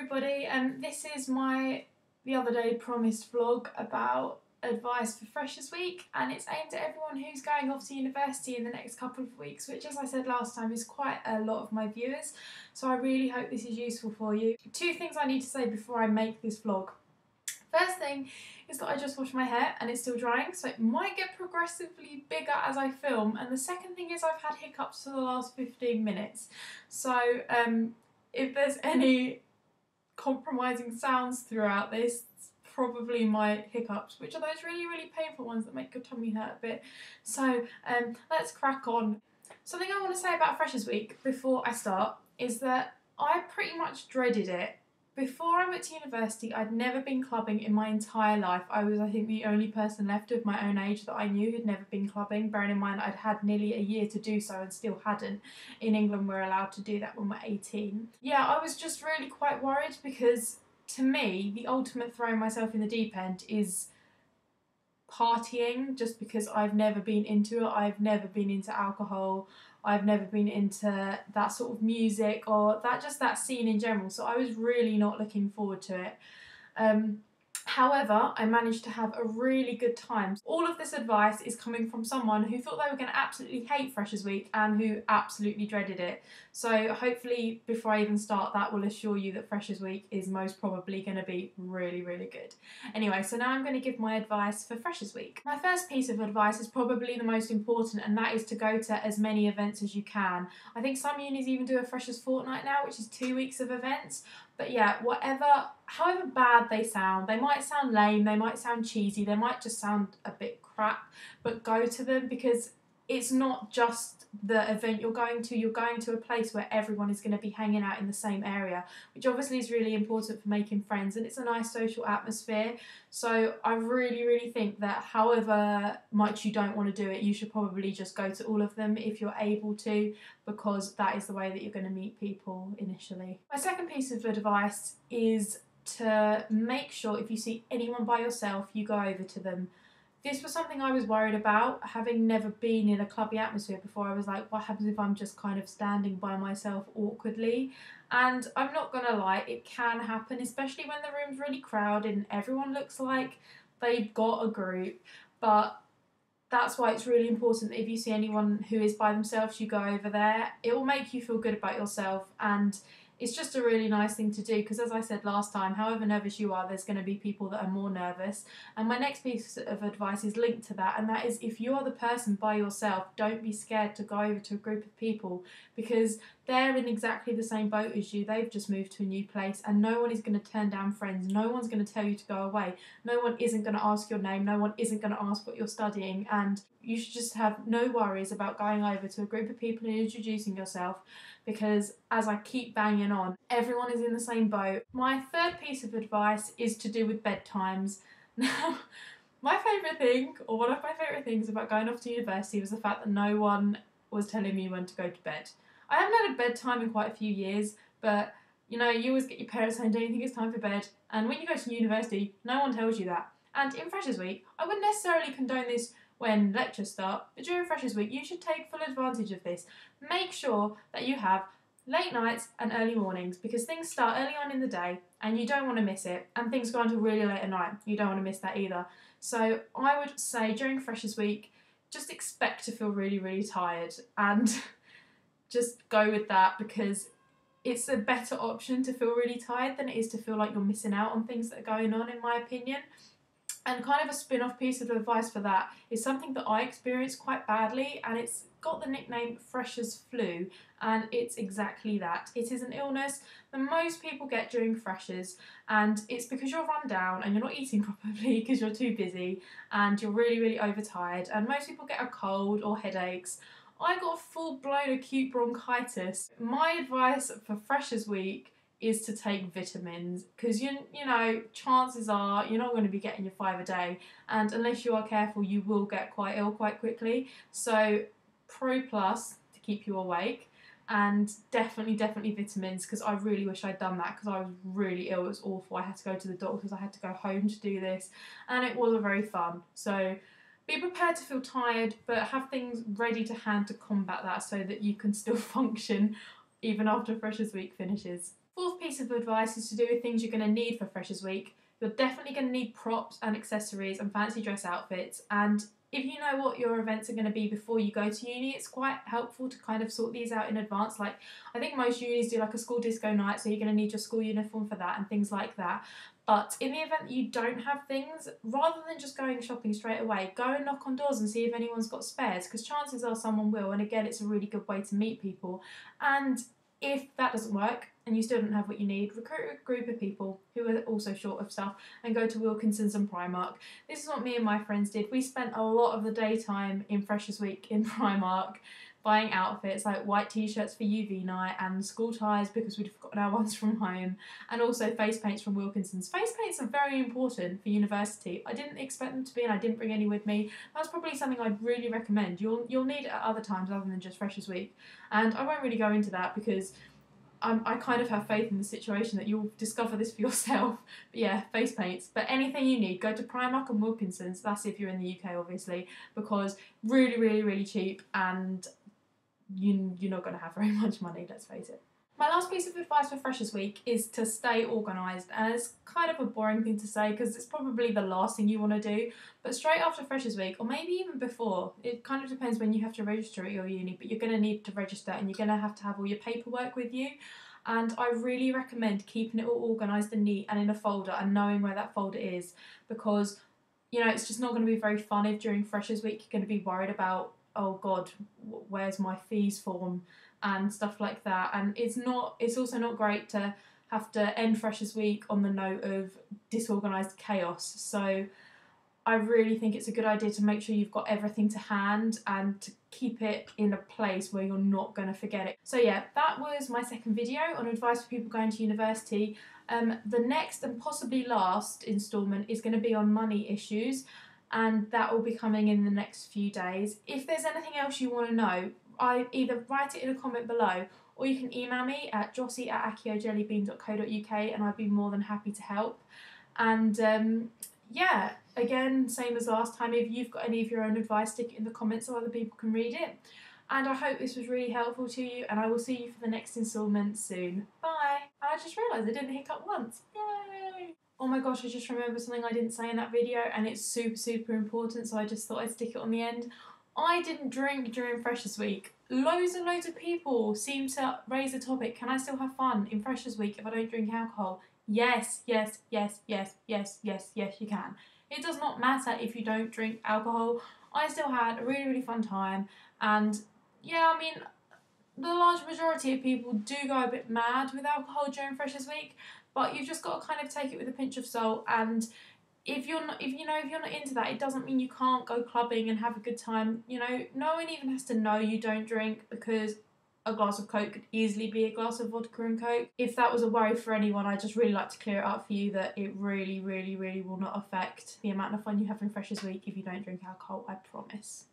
everybody, this is my the other day promised vlog about advice for Freshers Week, and it's aimed at everyone who's going off to university in the next couple of weeks, which, as I said last time, is quite a lot of my viewers, so I really hope this is useful for you. Two things I need to say before I make this vlog. First thing is that I just washed my hair and it's still drying, so it might get progressively bigger as I film, and the second thing is I've had hiccups for the last 15 minutes, so if there's any compromising sounds throughout this, it's probably my hiccups, which are those really painful ones that make your tummy hurt a bit. So let's crack on. Something I want to say about Freshers Week before I start is that I pretty much dreaded it. Before I went to university, I'd never been clubbing in my entire life. I was, I think, the only person left of my own age that I knew who'd never been clubbing, bearing in mind I'd had nearly a year to do so and still hadn't. In England, we're allowed to do that when we're 18. Yeah, I was just really quite worried because, to me, the ultimate throwing myself in the deep end is partying, just because I've never been into it. I've never been into alcohol. I've never been into that sort of music or that scene in general, so I was really not looking forward to it. However, I managed to have a really good time. All of this advice is coming from someone who thought they were going to absolutely hate Freshers Week and who absolutely dreaded it. So hopefully, before I even start, that will assure you that Freshers Week is most probably going to be really good. Anyway, so now I'm going to give my advice for Freshers Week. My first piece of advice is probably the most important, and that is to go to as many events as you can. I think some unis even do a Freshers Fortnight now, which is 2 weeks of events. But yeah, however bad they might sound lame, they might sound cheesy, they might just sound a bit crap, but go to them, because it's not just the event you're going to a place where everyone is going to be hanging out in the same area, which obviously is really important for making friends, and it's a nice social atmosphere. So I really think that however much you don't want to do it, you should probably just go to all of them if you're able to, because that is the way that you're going to meet people initially. My second piece of advice is to make sure if you see anyone by yourself, you go over to them. This was something I was worried about, having never been in a clubby atmosphere before. I was like, what happens if I'm just kind of standing by myself awkwardly? And I'm not gonna lie, it can happen, especially when the room's really crowded and everyone looks like they've got a group. But that's why it's really important that if you see anyone who is by themselves, you go over there. It will make you feel good about yourself, and it's just a really nice thing to do, because as I said last time, however nervous you are, there's going to be people that are more nervous. And my next piece of advice is linked to that, and that is, if you are the person by yourself, don't be scared to go over to a group of people, because they're in exactly the same boat as you. They've just moved to a new place, and no one is going to turn down friends. No one's going to tell you to go away. No one isn't going to ask your name. No one isn't going to ask what you're studying, and you should just have no worries about going over to a group of people and introducing yourself, because, as I keep banging on, everyone is in the same boat. My third piece of advice is to do with bedtimes. Now, my favourite thing, or one of my favourite things about going off to university, was the fact that no one was telling me when to go to bed. I haven't had a bedtime in quite a few years, but you know, you always get your parents saying, don't you think it's time for bed? And when you go to university, no one tells you that. And in Freshers Week, I wouldn't necessarily condone this when lectures start, but during Freshers Week, you should take full advantage of this. Make sure that you have late nights and early mornings, because things start early on in the day and you don't want to miss it, and things go until really late at night. You don't want to miss that either. So I would say during Freshers Week, just expect to feel really tired, and just go with that, because it's a better option to feel really tired than it is to feel like you're missing out on things that are going on, in my opinion. And kind of a spin-off piece of advice for that is something that I experienced quite badly, and it's got the nickname Freshers Flu, and it's exactly that. It is an illness that most people get during Freshers, and it's because you're run down and you're not eating properly because you're too busy and you're really overtired, and most people get a cold or headaches. I got full-blown acute bronchitis. My advice for Freshers Week is to take vitamins, because you know, chances are you're not going to be getting your 5 a day, and unless you are careful, you will get quite ill quite quickly. So Pro Plus to keep you awake, and definitely vitamins, because I really wish I'd done that, because I was really ill. It was awful. I had to go to the doctors, I had to go home to do this, and it wasn't very fun. So be prepared to feel tired, but have things ready to hand to combat that, so that you can still function even after Freshers Week finishes. Fourth piece of advice is to do with things you're going to need for Freshers Week. You're definitely going to need props and accessories and fancy dress outfits, and if you know what your events are going to be before you go to uni, it's quite helpful to kind of sort these out in advance. Like, I think most unis do like a school disco night, so you're going to need your school uniform for that and things like that. But in the event that you don't have things, rather than just going shopping straight away, go and knock on doors and see if anyone's got spares, because chances are someone will, and again, it's a really good way to meet people. And if that doesn't work and you still don't have what you need, recruit a group of people who are also short of stuff and go to Wilkinson's and Primark. This is what me and my friends did. We spent a lot of the daytime in Freshers Week in Primark buying outfits like white t-shirts for UV night and school ties because we'd forgotten our ones from home, and also face paints from Wilkinson's. Face paints are very important for university. I didn't expect them to be, and I didn't bring any with me. That's probably something I'd really recommend. You'll need it at other times other than just Freshers Week, and I won't really go into that because I kind of have faith in the situation that you'll discover this for yourself. But yeah, face paints. But anything you need, go to Primark and Wilkinson's. That's if you're in the UK, obviously, because really, really, really cheap, and you're not going to have very much money, let's face it. My last piece of advice for Freshers Week is to stay organised, and it's kind of a boring thing to say because it's probably the last thing you want to do, but straight after Freshers Week, or maybe even before, it kind of depends when you have to register at your uni, but you're going to need to register and you're going to have all your paperwork with you, and I really recommend keeping it all organised and neat and in a folder and knowing where that folder is, because it's just not going to be very fun if during Freshers Week you're going to be worried about, oh god, where's my fees form and stuff like that. And it's also not great to have to end Freshers Week on the note of disorganised chaos. So I really think it's a good idea to make sure you've got everything to hand and to keep it in a place where you're not going to forget it. So yeah, that was my second video on advice for people going to university. The next and possibly last instalment is going to be on money issues, and that will be coming in the next few days. If there's anything else you want to know, I either write it in a comment below, or you can email me at jossie@akiojellybean.co.uk, and I'd be more than happy to help. And yeah, again, same as last time, if you've got any of your own advice, stick it in the comments so other people can read it. And I hope this was really helpful to you, and I will see you for the next instalment soon. Bye! I just realised I didn't hiccup once. Yay! Oh my gosh, I just remembered something I didn't say in that video, and it's super, super important, so I just thought I'd stick it on the end. I didn't drink during Freshers Week. Loads and loads of people seem to raise the topic, can I still have fun in Freshers Week if I don't drink alcohol? Yes, yes, yes, yes, yes, yes, yes, you can. It does not matter if you don't drink alcohol. I still had a really, really fun time, and yeah, I mean, the large majority of people do go a bit mad with alcohol during Freshers Week, but you've just got to kind of take it with a pinch of salt. And if you're not into that, it doesn't mean you can't go clubbing and have a good time. No one even has to know you don't drink, because a glass of Coke could easily be a glass of vodka and Coke. If that was a worry for anyone, I'd just really like to clear it up for you that it really, really, really will not affect the amount of fun you have in Freshers Week if you don't drink alcohol, I promise.